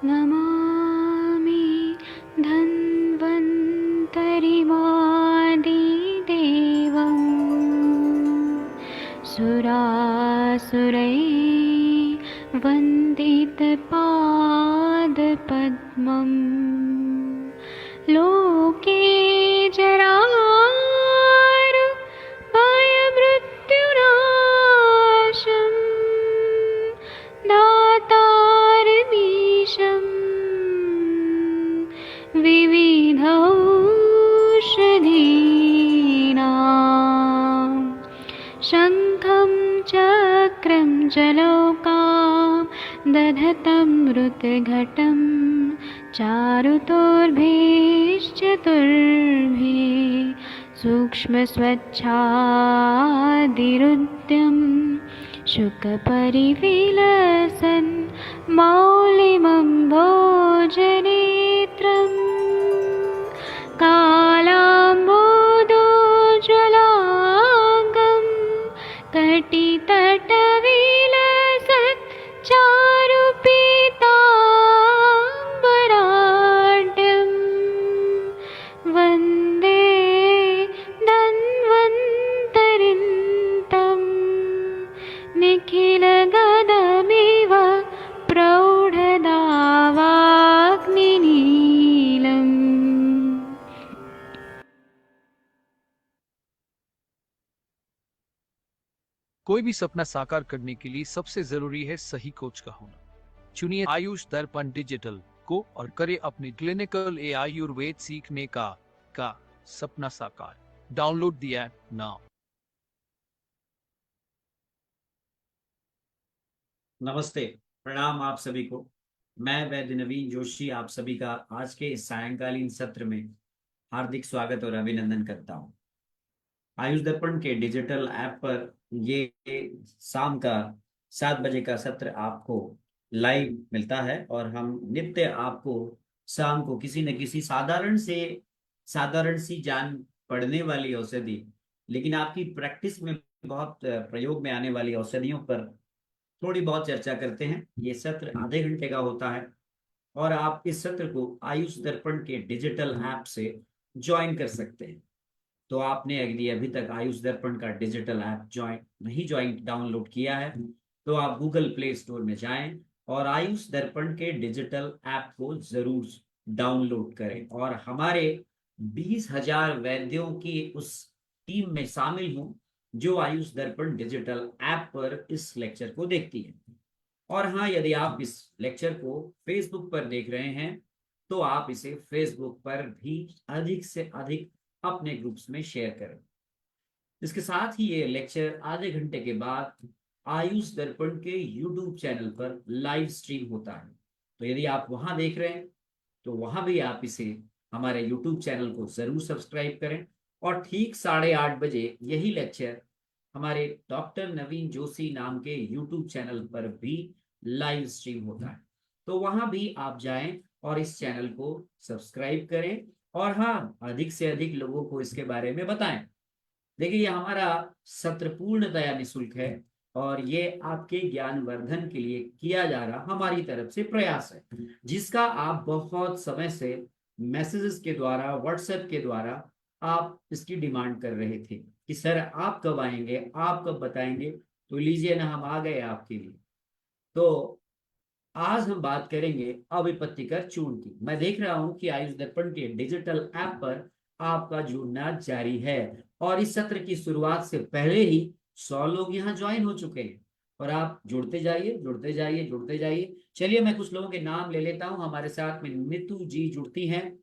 नमामि धन्वन्तरिमादिदेवम् सुरासुरैर्वन्दितपादपद्मम् लोके जरारुभयमृत्युनाशम् दातारमीशम् विविधौषधीनां शङ्खं चक्रं जलौकां दधतं मृतघटं चारुतोर्भिश्चतुर्भिः सूक्ष्मस्वच्छादिरुद्यं शुकपरिविलसन् मौलिमम्भोजनेत्रम् कालाम्बोदोज्ज्वलाङ्गं कटितटविलसत् चारुपीताम्बराढ्यं वन्दे धन्वन्तरिन्तं निखिलगदमिव प्रौढदावाग्निनीलम्। कोई भी सपना साकार करने के लिए सबसे जरूरी है सही कोच का होना। चुनिए आयुष दर्पण डिजिटल को और करे अपने क्लिनिकल आयुर्वेद सीखने का सपना साकार। Download the app now. नमस्ते, प्रणाम आप सभी को। मैं वैद्य नवीन जोशी आप सभी का आज के इस सायंकालीन सत्र में हार्दिक स्वागत और अभिनंदन करता हूं। आयुष दर्पण के डिजिटल ऐप पर ये शाम का 7 बजे का सत्र आपको लाइव मिलता है और हम नित्य आपको शाम को किसी न किसी साधारण सी जान पड़ने वाली औषधि, लेकिन आपकी प्रैक्टिस में बहुत प्रयोग में आने वाली औषधियों पर थोड़ी बहुत चर्चा करते हैं। ये सत्र आधे घंटे का होता है और आप इस सत्र को आयुष दर्पण के डिजिटल ऐप से ज्वाइन कर सकते हैं। तो आपने यदि अभी तक आयुष दर्पण का डिजिटल ऐप ज्वाइन डाउनलोड किया है तो आप गूगल प्ले स्टोर में जाएं और आयुष दर्पण के डिजिटल ऐप को जरूर डाउनलोड करें और हमारे 20,000 वैद्यों की उस टीम में शामिल हूं जो आयुष दर्पण डिजिटल ऐप पर इस लेक्चर को देखती है। और हाँ, यदि आप इस लेक्चर को फेसबुक पर देख रहे हैं तो आप इसे फेसबुक पर भी अधिक से अधिक अपने ग्रुप्स में शेयर करें। इसके साथ ही ये लेक्चर आधे घंटे के बाद आयुष दर्पण के यूट्यूब चैनल पर लाइव स्ट्रीम होता है। तो यदि आप वहां देख रहे हैं तो वहां भी आप इसे हमारे यूट्यूब चैनल को जरूर सब्सक्राइब करें और ठीक 8:30 बजे यही लेक्चर हमारे डॉक्टर नवीन जोशी नाम के यूट्यूब चैनल पर भी लाइव स्ट्रीम होता है। तो वहां भी आप जाएं और इस चैनल को सब्सक्राइब करें और हाँ, अधिक से अधिक लोगों को इसके बारे में बताएं। देखिए, ये हमारा सत्र पूर्णतया निःशुल्क है और ये आपके ज्ञानवर्धन के लिए किया जा रहा हमारी तरफ से प्रयास है, जिसका आप बहुत समय से मैसेजेस के द्वारा, व्हाट्सएप के द्वारा आप इसकी डिमांड कर रहे थे कि सर आप कब आएंगे, आप कब बताएंगे। तो लीजिए ना, हम आ गए आपके लिए। तो आज हम बात करेंगे अविपत्तिकर चूर्ण की। मैं देख रहा हूं कि आयुष दर्पण के डिजिटल ऐप पर आपका जुड़ना जारी है और इस सत्र की शुरुआत से पहले ही 100 लोग यहाँ ज्वाइन हो चुके हैं और आप जुड़ते जाइए, जुड़ते जाइए, जुड़ते जाइए। चलिए, मैं कुछ लोगों के नाम ले लेता हूँ। हमारे साथ में नीतू जी जुड़ती हैं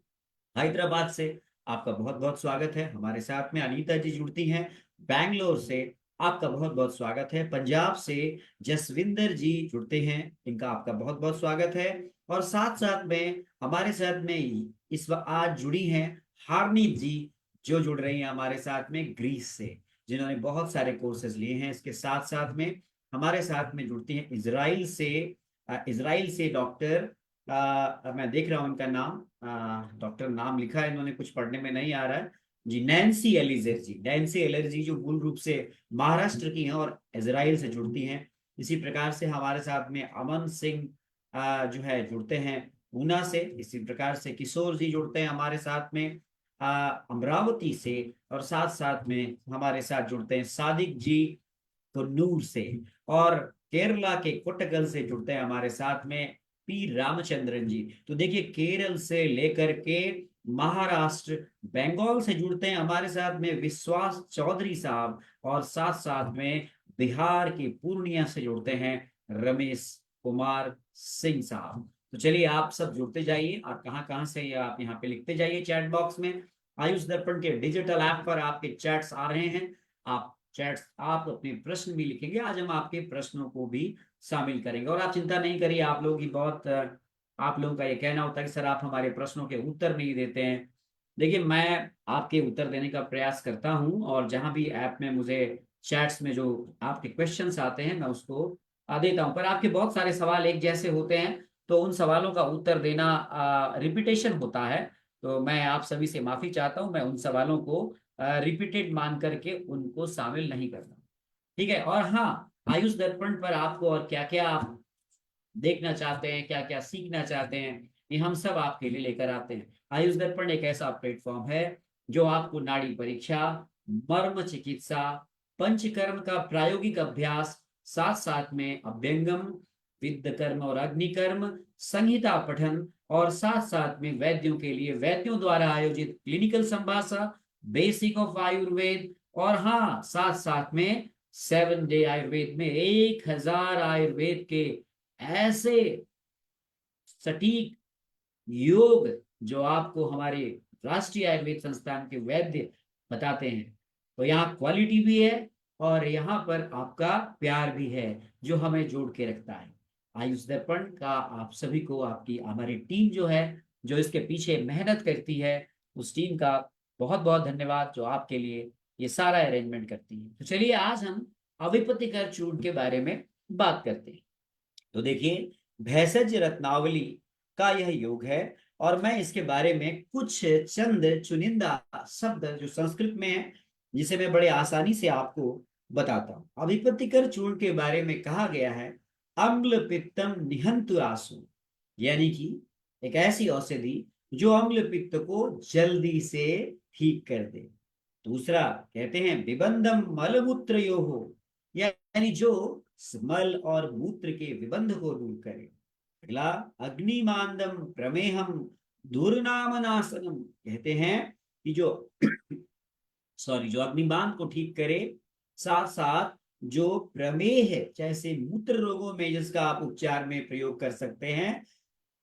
हैदराबाद से, आपका बहुत बहुत स्वागत है। हमारे साथ में अनीता जी जुड़ती हैं बैंगलोर से, आपका बहुत बहुत स्वागत है। पंजाब से जसविंदर जी जुड़ते हैं, इनका आपका बहुत बहुत स्वागत है। और साथ साथ में हमारे साथ में इस वक्त आज जुड़ी हैं हारनीत जी, जो जुड़ रही हैं हमारे साथ में ग्रीस से, जिन्होंने बहुत सारे कोर्सेज लिए हैं। इसके साथ साथ में हमारे साथ में जुड़ती हैं इजराइल से डॉक्टर, मैं देख रहा हूं इनका नाम, डॉक्टर नाम लिखा है इन्होंने, कुछ पढ़ने में नहीं आ रहा है जी। नैन्सी एलिजर जी जो मूल रूप से महाराष्ट्र की हैं और इजराइल से जुड़ती हैं। इसी प्रकार से हमारे साथ में अमन सिंह जो है जुड़ते हैं ऊना से, इसी प्रकार से किशोर जी जुड़ते हैं हमारे साथ में अमरावती से, और साथ साथ में हमारे साथ जुड़ते हैं सादिक जी कन्नूर से, और केरला के कोट्टकल से जुड़ते हैं हमारे साथ में पी रामचंद्रन जी। तो देखिए केरल से लेकर के महाराष्ट्र, बंगाल से जुड़ते हैं हमारे साथ में विश्वास चौधरी साहब, और साथ साथ में बिहार के पूर्णिया से जुड़ते हैं रमेश कुमार सिंह साहब। तो चलिए आप सब जुड़ते जाइए, और कहाँ कहाँ से ये आप यहाँ पे लिखते जाइए चैट बॉक्स में। आयुष दर्पण के डिजिटल ऐप पर आपके चैट्स आ रहे हैं, आप चैट्स, आप अपने प्रश्न भी लिखेंगे, आज हम आपके प्रश्नों को भी शामिल करेंगे। और आप चिंता नहीं करिए, आप लोगों की बहुत आप लोगों का ये कहना होता है कि सर आप हमारे प्रश्नों के उत्तर नहीं देते हैं। देखिए मैं आपके उत्तर देने का प्रयास करता हूं, और जहां भी ऐप में मुझे चैट्स में जो आपके क्वेश्चंस आते हैं मैं उसको देता हूं, पर आपके बहुत सारे सवाल एक जैसे होते हैं, तो उन सवालों का उत्तर देना रिपीटेशन होता है, तो मैं आप सभी से माफी चाहता हूं, मैं उन सवालों को रिपीटेड मान करके उनको शामिल नहीं करता। ठीक है, और हाँ, आयुष दर्पण पर आपको और क्या क्या आप देखना चाहते हैं, क्या क्या सीखना चाहते हैं, ये हम सब आपके लिए लेकर आते हैं। आयुष दर्पण एक ऐसा प्लेटफॉर्म है जो आपको नाड़ी परीक्षा, मर्म चिकित्सा, पंचकर्म का प्रायोगिक अभ्यास, साथ साथ में अभ्यंगम, विद्ध कर्म और अग्निकर्म, संहिता पठन, और साथ साथ में वैद्यों के लिए वैद्यों द्वारा आयोजित क्लिनिकल संभाषा, बेसिक ऑफ आयुर्वेद, और हाँ साथ साथ में 7 डे आयुर्वेद में 1000 आयुर्वेद के ऐसे सटीक योग जो आपको हमारे राष्ट्रीय आयुर्वेद संस्थान के वैद्य बताते हैं। तो यहाँ क्वालिटी भी है, और यहाँ पर आपका प्यार भी है जो हमें जोड़ के रखता है। आयुष दर्पण का आप सभी को, आपकी हमारी टीम जो है, जो इसके पीछे मेहनत करती है, उस टीम का बहुत बहुत धन्यवाद जो आपके लिए ये सारा अरेंजमेंट करती है। तो चलिए आज हम अविपत्तिकर चूर्ण के बारे में बात करते हैं। तो देखिए भेषज रत्नावली का यह योग है, और मैं इसके बारे में कुछ चंद चुनिंदा शब्द जो संस्कृत में है, जिसे मैं बड़े आसानी से आपको बताता हूँ। अभिपतिकर चूर्ण के बारे में कहा गया है अम्ल पित्तम निहंतु आसु, यानी कि एक ऐसी औषधि जो अम्ल पित्त को जल्दी से ठीक कर दे। दूसरा कहते हैं विबंधम मलमूत्र यो हो, यानी जो मल और मूत्र के विबंध को दूर करे। अगला अग्निमांदम प्रमेहम दुर्नामनासनम, कहते हैं कि जो जो अग्निबांध को ठीक करे, साथ साथ जो प्रमेह है, जैसे मूत्र रोगों में जिसका आप उपचार में प्रयोग कर सकते हैं,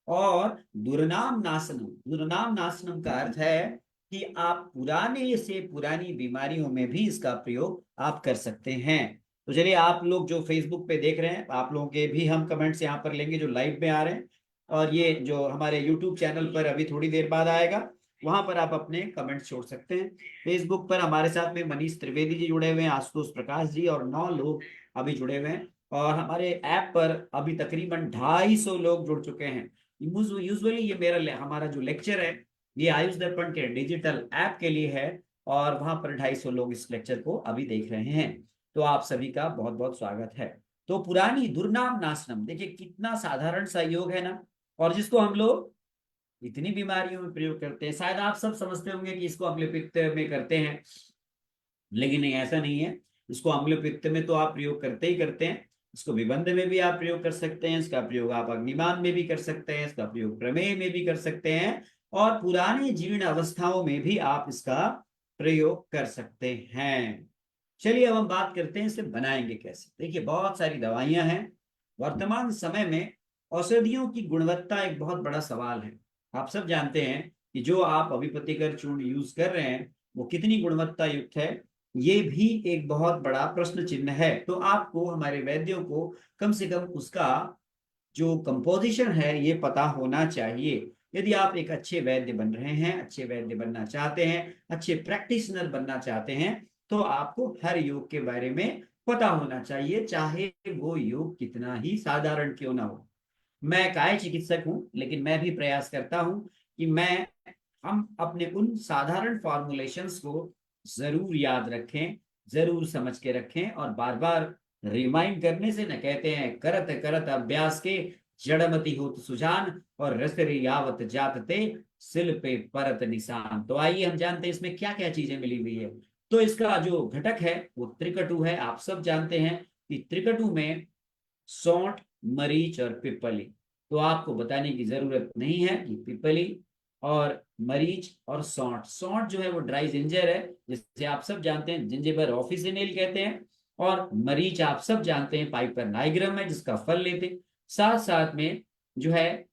और दुर्नाम नाशनम, दुर्नाम नाशनम का अर्थ है कि आप पुराने से पुरानी बीमारियों में भी इसका प्रयोग आप कर सकते हैं। तो चलिए आप लोग जो फेसबुक पे देख रहे हैं, आप लोगों के भी हम कमेंट्स यहाँ पर लेंगे जो लाइव में आ रहे हैं, और ये जो हमारे यूट्यूब चैनल पर अभी थोड़ी देर बाद आएगा, वहां पर आप अपने कमेंट्स छोड़ सकते हैं। फेसबुक पर हमारे साथ में मनीष त्रिवेदी जी जुड़े हुए हैं, आशुतोष प्रकाश जी, और 9 लोग अभी जुड़े हुए हैं, और हमारे ऐप पर अभी तकरीबन 250 लोग जुड़ चुके हैं। यूजुअली ये मेरा हमारा जो लेक्चर है ये आयुष दर्पण के डिजिटल ऐप के लिए है, और वहां पर 250 लोग इस लेक्चर को अभी देख रहे हैं। तो आप सभी का बहुत बहुत स्वागत है। तो पुरानी दुर्नाम नाशनम, देखिए कितना साधारण सा योग है ना, और जिसको हम लोग इतनी बीमारियों में प्रयोग करते हैं। शायद आप सब समझते होंगे कि इसको अम्ल पित्त में करते हैं, लेकिन नहीं, ऐसा नहीं है। इसको अम्ल पित्त में तो आप प्रयोग करते ही करते हैं, इसको विबंध में भी आप प्रयोग कर सकते हैं, इसका प्रयोग आप अग्निमान में भी कर सकते हैं, इसका प्रयोग प्रमेय में भी कर सकते हैं, और पुराने जीर्ण अवस्थाओं में भी आप इसका प्रयोग कर सकते हैं। चलिए अब हम बात करते हैं इसे बनाएंगे कैसे। देखिए बहुत सारी दवाइयां हैं। वर्तमान समय में औषधियों की गुणवत्ता एक बहुत बड़ा सवाल है। आप सब जानते हैं कि जो आप अभिपतिकर चूर्ण यूज कर रहे हैं वो कितनी गुणवत्ता युक्त है, ये भी एक बहुत बड़ा प्रश्न चिन्ह है। तो आपको, हमारे वैद्यों को, कम से कम उसका जो कंपोजिशन है ये पता होना चाहिए। यदि आप एक अच्छे वैद्य बन रहे हैं, अच्छे वैद्य बनना चाहते हैं, अच्छे प्रैक्टिशनर बनना चाहते हैं, तो आपको हर योग के बारे में पता होना चाहिए, चाहे वो योग कितना ही साधारण क्यों ना हो। मैं काय चिकित्सक हूं, लेकिन मैं भी प्रयास करता हूं कि हम अपने उन साधारण फॉर्मुलेशंस को जरूर याद रखें, जरूर समझ के रखें, और बार बार रिमाइंड करने से न, कहते हैं करत करत अभ्यास के जड़मति होत सुजान और रसरी यावत जातते सिल पे परत निशान। तो आइए हम जानते हैं इसमें क्या क्या चीजें मिली हुई है। तो इसका जो घटक है वो त्रिकटु है। आप सब जानते हैं कि त्रिकटु में सौंठ, मरीच और पिपली। तो आपको बताने की जरूरत नहीं है कि पिपली और मरीच और सौंठ, सौंठ जो है वो ड्राई जिंजर है, जिसे आप सब जानते हैं जिंजिबर ऑफिसिनेल कहते हैं। और मरीच आप सब जानते हैं पाइपर नाइग्रम है, जिसका फल लेते। साथ साथ में जो है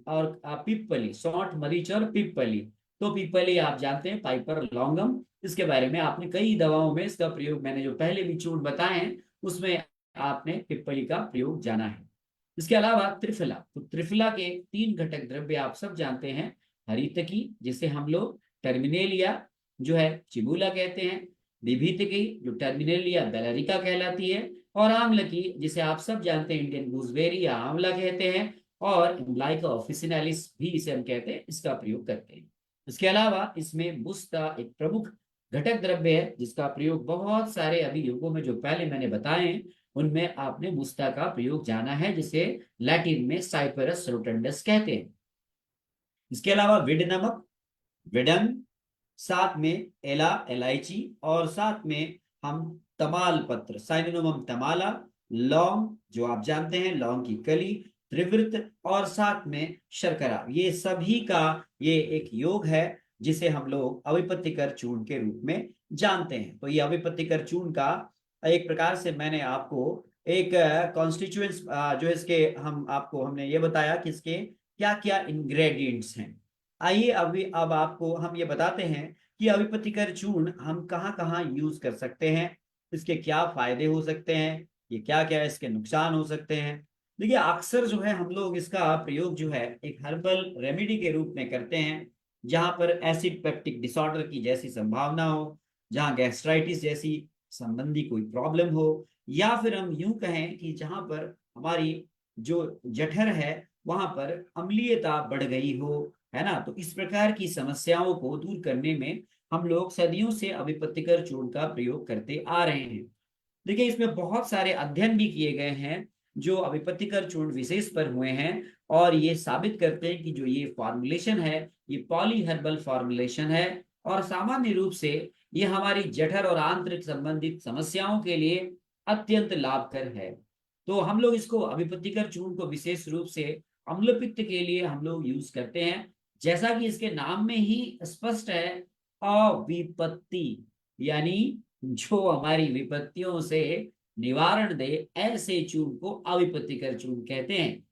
और पिपली, सौंठ, मरीच और पिपली। तो पिपली आप जानते हैं पाइपर लॉन्गम, इसके बारे में आपने कई दवाओं में इसका प्रयोग, मैंने जो पहले भी चूर्ण बताए हैं उसमें आपने पिपली का प्रयोग जाना है। इसके अलावा त्रिफला, तो त्रिफला के 3 घटक द्रव्य आप सब जानते हैं। हरितकी, जिसे हम लोग टर्मिनेलिया जो है चिबुला कहते हैं, विभीतिकी जो टर्मिनेलिया बेलरिका कहलाती है, और आम्लकी जिसे आप सब जानते हैं इंडियन गूसबेरी या आंवला कहते हैं, और इम्लाइका ऑफिसिनालिस भी इसे हम कहते हैं, इसका प्रयोग करते हैं। इसके अलावा इसमें मुस्ता एक प्रमुख घटक द्रव्य है, जिसका प्रयोग बहुत सारे अभियोगों में जो पहले मैंने बताए हैं उनमें आपने मुस्ता का प्रयोग जाना है, जिसे लैटिन में साइपरस रोटंडस कहते हैं। इसके अलावा विड नमक, विडन, साथ में एला इलायची, और साथ में हम तमाल पत्र साइनोमम तमाला, लौंग जो आप जानते हैं लौंग की कली, त्रिवृत, और साथ में शर्करा, ये सभी का ये एक योग है जिसे हम लोग अविपत्तिकर चूर्ण के रूप में जानते हैं। तो ये अविपत्तिकर चूर्ण का एक प्रकार से मैंने आपको एक कॉन्स्टिट्यूएंट्स जो इसके हमने ये बताया कि इसके क्या क्या इंग्रेडिएंट्स हैं। आइए अभी अब आपको हम ये बताते हैं कि अविपत्तिकर चूर्ण हम कहाँ कहाँ यूज कर सकते हैं, इसके क्या फायदे हो सकते हैं, ये क्या क्या इसके नुकसान हो सकते हैं। देखिए अक्सर जो है हम लोग इसका प्रयोग जो है एक हर्बल रेमेडी के रूप में करते हैं, जहां पर एसिड पेप्टिक डिसऑर्डर की जैसी संभावना हो, जहां गैस्ट्राइटिस जैसी संबंधी कोई प्रॉब्लम हो, या फिर हम यूं कहें कि जहां पर हमारी जो जठर है वहां पर अम्लीयता बढ़ गई हो, है ना। तो इस प्रकार की समस्याओं को दूर करने में हम लोग सदियों से अविपत्तिकर चूर्ण का प्रयोग करते आ रहे हैं। देखिए इसमें बहुत सारे अध्ययन भी किए गए हैं जो अविपत्तिकर चूर्ण विशेष पर हुए हैं, और ये साबित करते हैं कि जो ये फॉर्मुलेशन है ये पॉली हर्बल फॉर्मुलेशन है, और सामान्य रूप से ये हमारी जठर और आंतरिक संबंधित समस्याओं के लिए अत्यंत लाभकर है। तो हम लोग इसको अविपत्तिकर चूर्ण को विशेष रूप से अम्लपित्त के लिए हम लोग यूज करते हैं। जैसा कि इसके नाम में ही स्पष्ट है, अविपत्ति यानी जो हमारी विपत्तियों से निवारण दे, ऐसे चूर्ण को अविपत्तिकर चूर्ण कहते हैं।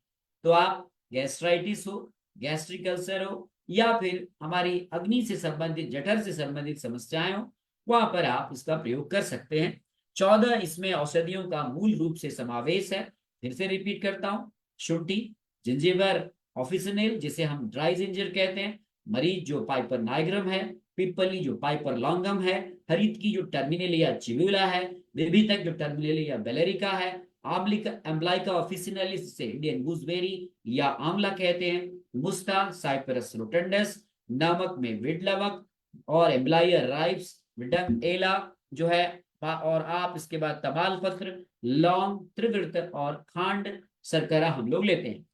तो आप गैस्ट्राइटिस हो, गैस्ट्रिक अल्सर हो, या फिर हमारी अग्नि से संबंधित, जठर से संबंधित समस्याएं हो, वहां पर आप इसका प्रयोग कर सकते हैं। 14 इसमें औषधियों का मूल रूप से समावेश है। फिर से रिपीट करता हूँ, शुंठी, जिंजीबर ऑफिसिनेल जिसे हम ड्राई जिंजर कहते हैं, मरीच जो पाइपर नाइग्रम है, पिपली जो पाइपर लॉन्गम है, हरित की जो टर्मिनेलिया चिबुला है, विभितक जो टर्मिनेलिया बेलेरिका है, आम्लिका एम्ब्लाइका ऑफिसिनालिस से इंडियन गूसबेरी या आंवला कहते हैं, मुस्ता साइपरस रोटंडस, नमक में विड लवक, और एम्ब्लायर राइप्स, विडम एला जो है, और आप इसके बाद तमाल पत्र, लौंग, त्रिवृत और खांड शर्करा हम लोग लेते हैं।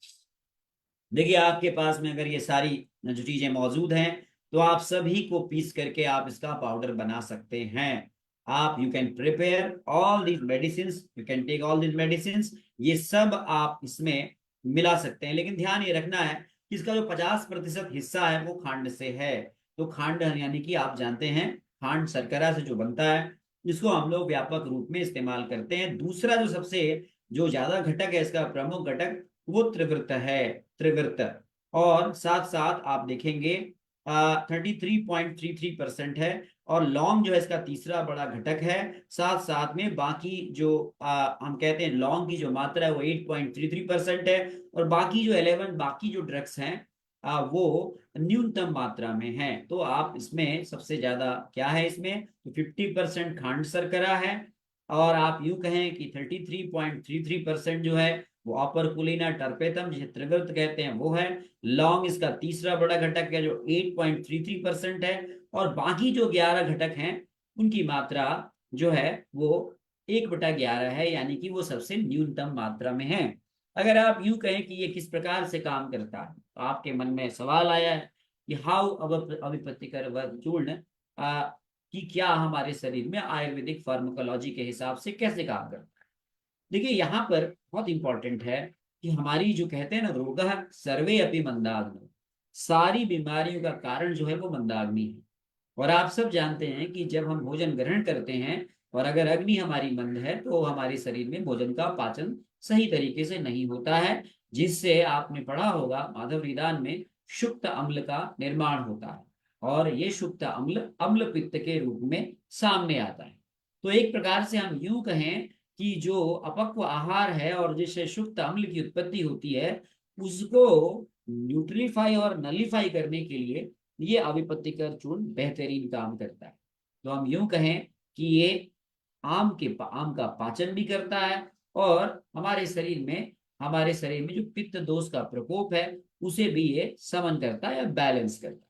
देखिए आपके पास में अगर ये सारी जो चीजें मौजूद हैं तो आप सभी को पीस करके आप इसका पाउडर बना सकते हैं। आप you can prepare all these medicine, you can take all these medicine, ये सब आप इसमें मिला सकते हैं। लेकिन ध्यान ये रखना है कि इसका जो 50% हिस्सा है वो खांड से है। तो खांड यानी कि आप जानते हैं खांड शर्करा से जो बनता है, इसको हम लोग व्यापक रूप में इस्तेमाल करते हैं। दूसरा जो सबसे जो ज्यादा घटक है, इसका प्रमुख घटक, वो त्रिवृत है, त्रिवृत। और साथ साथ आप देखेंगे 33.33% है, और लौंग जो है इसका तीसरा बड़ा घटक है। साथ साथ में बाकी जो हम कहते हैं लौंग की जो मात्रा है वो 8.33% है, और बाकी जो 11 बाकी जो ड्रग्स हैं वो न्यूनतम मात्रा में है। तो आप इसमें सबसे ज्यादा क्या है, इसमें तो 50% खांड शर्करा है, और आप यूं कहें कि 33.33% जो है वो अपरकुलिना टर्पेतम जिसे त्रिवृत कहते हैं वो है। लौंग इसका तीसरा बड़ा घटक है जो 8.33% है, और बाकी जो 11 घटक हैं उनकी मात्रा जो है वो 1/11 है, यानी कि वो सबसे न्यूनतम मात्रा में है। अगर आप यूं कहें कि ये किस प्रकार से काम करता है, तो आपके मन में सवाल आया है कि हाउ अभिपत्तिकर चूर्ण कि क्या हमारे शरीर में आयुर्वेदिक फार्माकोलॉजी के हिसाब से कैसे काम करता है। देखिए यहाँ पर बहुत इंपॉर्टेंट है कि हमारी जो कहते हैं ना, रोगः सर्वे अपि मंदाग्नि, सारी बीमारियों का कारण जो है वो मंदाग्नि है। और आप सब जानते हैं कि जब हम भोजन ग्रहण करते हैं और अगर अग्नि हमारी मंद है तो हमारे शरीर में भोजन का पाचन सही तरीके से नहीं होता है, जिससे आपने पढ़ा होगा माधव निदान में शुक्त अम्ल का निर्माण होता है और ये शुक्त अम्ल अम्ल पित्त के रूप में सामने आता है। तो एक प्रकार से हम यूं कहें कि जो अपक्व आहार है और जिससे शुक्त अम्ल की उत्पत्ति होती है, उसको न्यूट्रीफाई और नलीफाई करने के लिए ये अविपत्तिकर चूर्ण बेहतरीन काम करता है। तो हम यूं कहें कि ये आम का पाचन भी करता है और हमारे शरीर में जो पित्त दोष का प्रकोप है उसे भी ये समन करता है या बैलेंस करता है।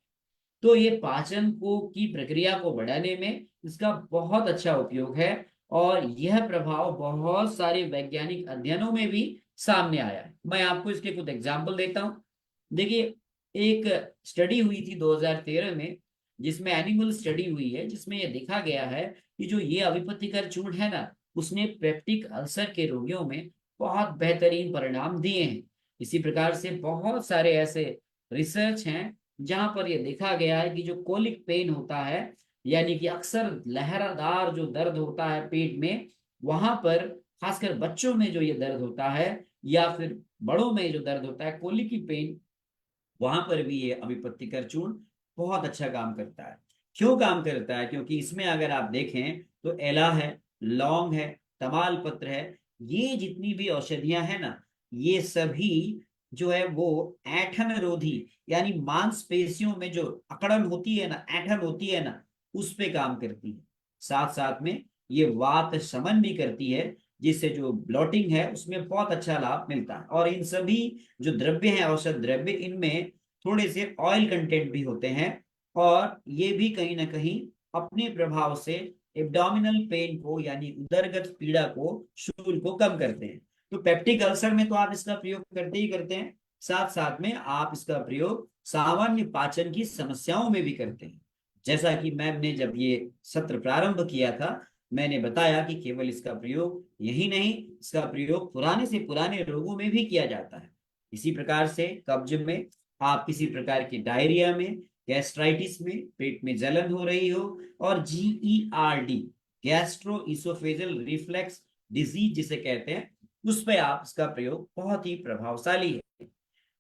तो ये पाचन को की प्रक्रिया को बढ़ाने में इसका बहुत अच्छा उपयोग है और यह प्रभाव बहुत सारे वैज्ञानिक अध्ययनों में भी सामने आया है। मैं आपको इसके कुछ एग्जाम्पल देता हूँ। देखिए, एक स्टडी हुई थी 2013 में, जिसमें एनिमल स्टडी हुई है, जिसमें यह देखा गया है कि जो ये अविपत्तिकर चूर्ण है ना, उसने पेप्टिक अल्सर के रोगियों में बहुत बेहतरीन परिणाम दिए हैं। इसी प्रकार से बहुत सारे ऐसे रिसर्च हैं जहां पर यह देखा गया है कि जो कोलिक पेन होता है, यानी कि अक्सर लहरादार जो दर्द होता है पेट में, वहां पर खासकर बच्चों में जो ये दर्द होता है या फिर बड़ों में जो दर्द होता है कोलिक की पेन, वहां पर भी ये अभिपत्तिकर चूर्ण बहुत अच्छा काम करता है। क्यों काम करता है? क्योंकि इसमें अगर आप देखें तो एला है, लौंग है, तमाल पत्र है, ये जितनी भी औषधियां हैं ना, ये सभी जो है वो ऐंठन रोधी, यानी मांसपेशियों में जो अकड़न होती है ना, ऐंठन होती है ना, उस पे काम करती है। साथ साथ में ये वात शमन भी करती है, जिससे जो ब्लॉटिंग है उसमें बहुत अच्छा लाभ मिलता है। और इन सभी जो द्रव्य हैं, औषध द्रव्य, इनमें थोड़े से ऑयल कंटेंट भी होते हैं और ये भी कहीं ना कहीं अपने प्रभाव से एब्डोमिनल पेन को, यानी उदरगत पीड़ा को, शूल को कम करते हैं। तो पेप्टिक अल्सर में तो आप इसका प्रयोग करते ही करते हैं, साथ साथ में आप इसका प्रयोग सामान्य पाचन की समस्याओं में भी करते हैं। जैसा कि मैंने जब ये सत्र प्रारंभ किया था, मैंने बताया कि केवल इसका प्रयोग यही नहीं, इसका प्रयोग पुराने से पुराने रोगों में भी किया जाता है। इसी प्रकार से कब्ज में, आप किसी प्रकार की डायरिया में, गैस्ट्राइटिस में, पेट में जलन हो रही हो, और GERD, gastro oesophageal reflex disease जिसे कहते हैं, उस पर आप इसका प्रयोग बहुत ही प्रभावशाली है।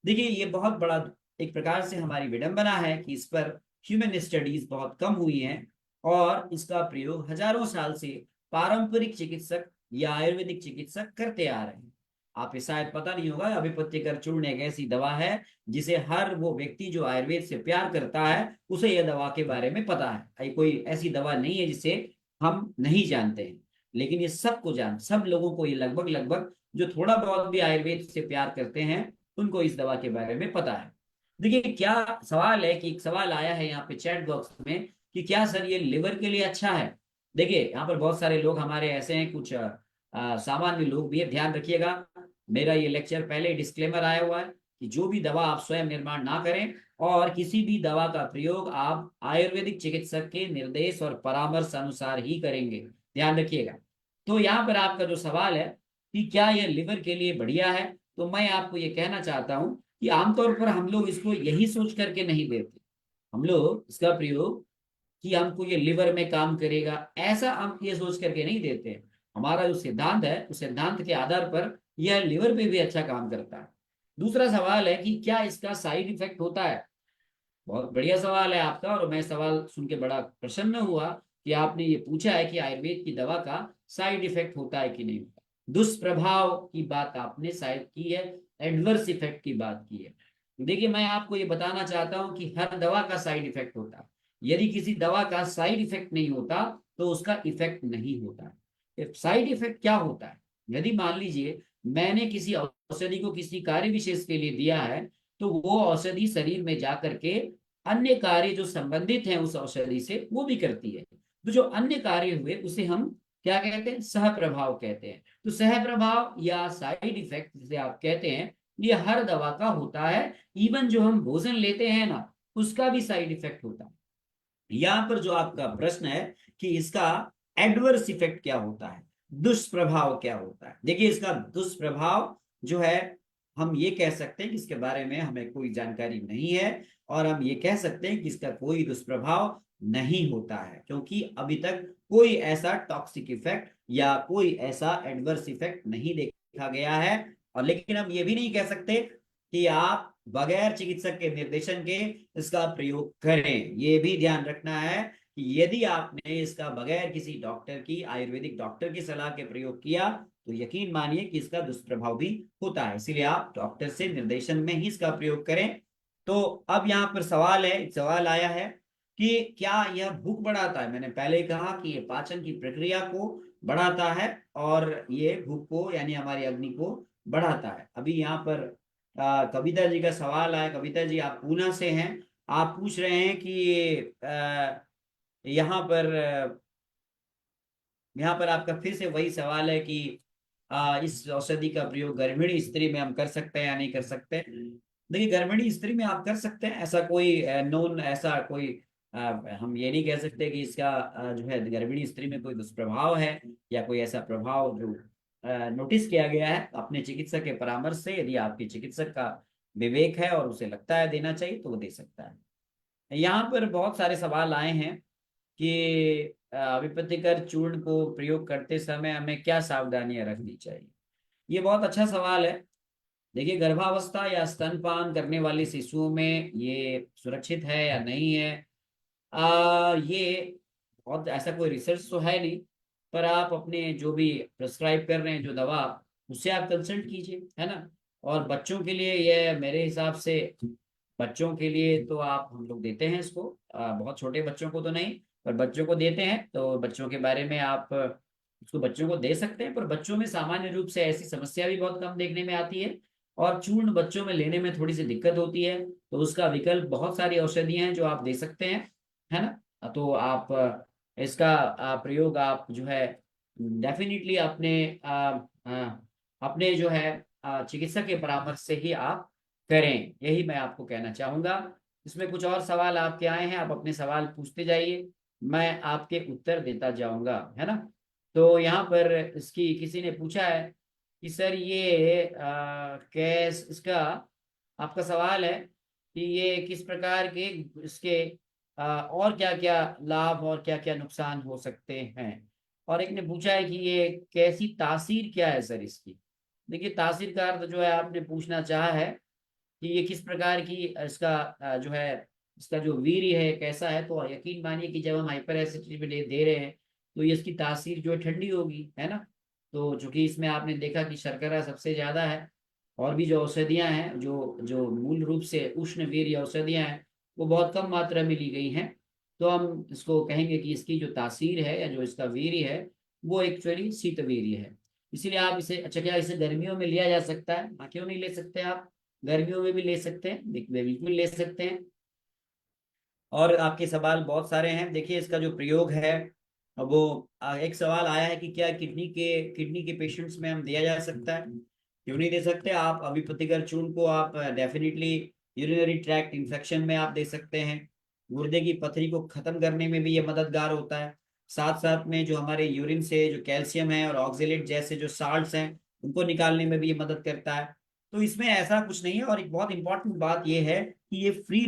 देखिए, ये बहुत बड़ा एक प्रकार से हमारी विडंबना है कि इस पर ह्यूमन स्टडीज बहुत कम हुई हैं और इसका प्रयोग हजारों साल से पारंपरिक चिकित्सक या आयुर्वेदिक चिकित्सक करते आ रहे हैं। आप शायद पता नहीं होगा, अभिपत्तिकर चूर्ण एक ऐसी दवा है जिसे हर वो व्यक्ति जो आयुर्वेद से प्यार करता है उसे यह दवा के बारे में पता है। कोई ऐसी दवा नहीं है जिसे हम नहीं जानते हैं, लेकिन ये सब लोगों को ये लगभग लगभग जो थोड़ा बहुत भी आयुर्वेद से प्यार करते हैं उनको इस दवा के बारे में पता है। देखिए, क्या सवाल है कि एक सवाल आया है यहाँ पे चैट बॉक्स में कि क्या सर ये लिवर के लिए अच्छा है। देखिए, यहाँ पर बहुत सारे लोग हमारे ऐसे हैं, कुछ सामान्य लोग भी है। ध्यान रखिएगा, मेरा ये लेक्चर पहले डिस्क्लेमर आया हुआ है कि जो भी दवा आप स्वयं निर्माण ना करें और किसी भी दवा का प्रयोग आप आयुर्वेदिक चिकित्सक के निर्देश और परामर्श अनुसार ही करेंगे। ध्यान रखिएगा। तो यहाँ पर आपका जो सवाल है कि क्या यह लिवर के लिए बढ़िया है, तो मैं आपको ये कहना चाहता हूँ कि आमतौर पर हम लोग इसको यही सोच करके नहीं देते। हम लोग इसका प्रयोग कि हमको ये लिवर में काम करेगा, ऐसा हम ये सोच करके नहीं देते हैं। हमारा जो सिद्धांत है उस सिद्धांत के आधार पर यह लिवर पे भी अच्छा काम करता है। दूसरा सवाल है कि क्या इसका साइड इफेक्ट होता है। बहुत बढ़िया सवाल है आपका, और मैं सवाल सुन के बड़ा प्रसन्न हुआ कि आपने ये पूछा है कि आयुर्वेद की दवा का साइड इफेक्ट होता है कि नहीं होता। दुष्प्रभाव की बात आपने शायद की है, एडवर्स इफेक्ट की बात की है। देखिए, मैं आपको ये बताना चाहता हूँ कि हर दवा का साइड इफेक्ट होता है। यदि किसी दवा का साइड इफेक्ट नहीं होता तो उसका इफेक्ट नहीं होता। साइड इफेक्ट क्या होता है? यदि मान लीजिए मैंने किसी औषधि को किसी कार्य विशेष के लिए दिया है, तो वो औषधि शरीर में जाकर के अन्य कार्य जो संबंधित हैं उस औषधि से वो भी करती है। तो जो अन्य कार्य हुए उसे हम क्या कहते हैं, सह प्रभाव कहते हैं। तो सह प्रभाव या साइड इफेक्ट जिसे आप कहते हैं, ये हर दवा का होता है। इवन जो हम भोजन लेते हैं ना, उसका भी साइड इफेक्ट होता है। यहाँ पर जो आपका प्रश्न है कि इसका एडवर्स इफेक्ट क्या होता है, दुष्प्रभाव क्या होता है, देखिए इसका दुष्प्रभाव जो है, हम ये कह सकते हैं कि इसके बारे में हमें कोई जानकारी नहीं है, और हम ये कह सकते हैं कि इसका कोई दुष्प्रभाव नहीं होता है, क्योंकि अभी तक कोई ऐसा टॉक्सिक इफेक्ट या कोई ऐसा एडवर्स इफेक्ट नहीं देखा गया है। और लेकिन हम ये भी नहीं कह सकते कि आप बगैर चिकित्सक के निर्देशन के इसका प्रयोग करें। ये भी ध्यान रखना है कि यदि आपने इसका बगैर किसी डॉक्टर की, आयुर्वेदिक डॉक्टर की सलाह के प्रयोग किया, तो यकीन मानिए कि इसका दुष्प्रभाव भी होता है। इसीलिए आप डॉक्टर से निर्देशन में ही इसका प्रयोग करें। तो अब यहाँ पर सवाल है, एक सवाल आया है कि क्या यह भूख बढ़ाता है। मैंने पहले ही कहा कि ये पाचन की प्रक्रिया को बढ़ाता है और ये भूख को यानी हमारी अग्नि को बढ़ाता है। अभी यहाँ पर कविता जी का सवाल है। कविता जी, आप पूना से हैं। आप पूछ रहे हैं कि यहाँ पर आपका फिर से वही सवाल है कि इस औषधि का प्रयोग गर्भिणी स्त्री में हम कर सकते हैं या नहीं कर सकते। देखिए, गर्भिणी स्त्री में आप कर सकते हैं, ऐसा कोई नोन, ऐसा कोई हम ये नहीं कह सकते कि इसका जो है गर्भिणी स्त्री में कोई दुष्प्रभाव है या कोई ऐसा प्रभाव जो नोटिस किया गया है। अपने चिकित्सक के परामर्श से, यदि आपके चिकित्सक का विवेक है और उसे लगता है देना चाहिए, तो वो दे सकता है। यहाँ पर बहुत सारे सवाल आए हैं कि विपत्तिकर चूर्ण को प्रयोग करते समय हमें क्या सावधानियां रखनी चाहिए। ये बहुत अच्छा सवाल है। देखिए, गर्भावस्था या स्तनपान करने वाले शिशुओं में ये सुरक्षित है या नहीं है, ये बहुत ऐसा कोई रिसर्च तो है नहीं, पर आप अपने जो भी प्रिस्क्राइब कर रहे हैं जो दवा, उससे आप कंसल्ट कीजिए, है ना। और बच्चों के लिए ये मेरे हिसाब से, बच्चों के लिए तो आप, हम लोग देते हैं इसको, बहुत छोटे बच्चों को तो नहीं, पर बच्चों को देते हैं। तो बच्चों के बारे में आप उसको बच्चों को दे सकते हैं, पर बच्चों में सामान्य रूप से ऐसी समस्या भी बहुत कम देखने में आती है, और चूर्ण बच्चों में लेने में थोड़ी सी दिक्कत होती है। तो उसका विकल्प बहुत सारी औषधियां हैं जो आप दे सकते हैं, है ना। तो आप इसका प्रयोग आप जो है डेफिनेटली अपने अपने जो है चिकित्सक के परामर्श से ही आप करें, यही मैं आपको कहना चाहूंगा। इसमें कुछ और सवाल आपके आए हैं, आप अपने सवाल पूछते जाइए, मैं आपके उत्तर देता जाऊंगा, है ना। तो यहाँ पर इसकी किसी ने पूछा है कि सर ये कैस इसका, आपका सवाल है कि ये किस प्रकार के इसके और क्या क्या लाभ और क्या क्या नुकसान हो सकते हैं। और एक ने पूछा है कि ये कैसी तासीर क्या है सर इसकी। देखिए, तासीर का अर्थ जो है आपने पूछना चाहा है कि ये किस प्रकार की इसका जो है, इसका जो वीर्य है कैसा है। तो यकीन मानिए कि जब हम हाइपर एसिडिटी में दे रहे हैं, तो ये इसकी तासीर जो है ठंडी होगी, है ना। तो चूंकि इसमें आपने देखा कि शर्करा सबसे ज्यादा है, और भी जो औषधियां हैं, जो जो मूल रूप से उष्ण वीर्य औषधियां हैं, वो बहुत कम मात्रा में ली गई हैं। तो हम इसको कहेंगे कि इसकी जो तासीर है या जो इसका वीर्य है, वो एक्चुअली शीत वीर्य है। इसीलिए आप इसे, अच्छा क्या इसे गर्मियों में लिया जा सकता है? हाँ, क्यों नहीं ले सकते आप, गर्मियों में भी ले सकते हैं, बिल्कुल ले सकते हैं। और आपके सवाल बहुत सारे हैं। देखिए, इसका जो प्रयोग है वो एक सवाल आया है कि क्या किडनी के पेशेंट्स में हम दिया जा सकता है। क्यों नहीं दे सकते आप। अभी प्रतिकर चूर्ण को आप डेफिनेटली यूरिनरी ट्रैक्ट इन्फेक्शन में आप दे सकते हैं। गुर्दे की पथरी को खत्म करने में भी ये मददगार होता है। साथ साथ में जो हमारे यूरिन से जो कैल्शियम है और ऑक्जेलेट जैसे जो साल्ट्स हैं, उनको निकालने में भी ये मदद करता है। तो इसमें ऐसा कुछ नहीं है। और एक बहुत इंपॉर्टेंट बात यह है कि ये फ्री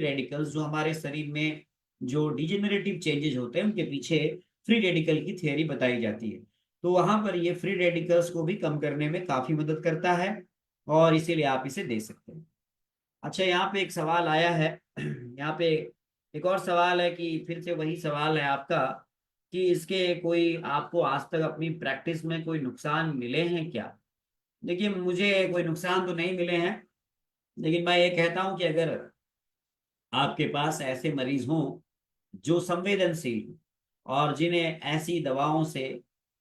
रेडिकल्स जो हमारे शरीर में जो डिजेनरेटिव चेंजेस होते हैं, उनके पीछे फ्री रेडिकल की थियरी बताई जाती है। तो वहां पर ये फ्री रेडिकल्स को भी कम करने में काफी मदद करता है, और इसीलिए आप इसे दे सकते हैं। अच्छा, यहाँ पे एक सवाल आया है यहाँ पे एक और सवाल है कि फिर से वही सवाल है आपका कि इसके कोई आपको आज तक अपनी प्रैक्टिस में कोई नुकसान मिले हैं क्या। देखिए, मुझे कोई नुकसान तो नहीं मिले हैं, लेकिन मैं ये कहता हूं कि अगर आपके पास ऐसे मरीज हों जो संवेदनशील और जिन्हें ऐसी दवाओं से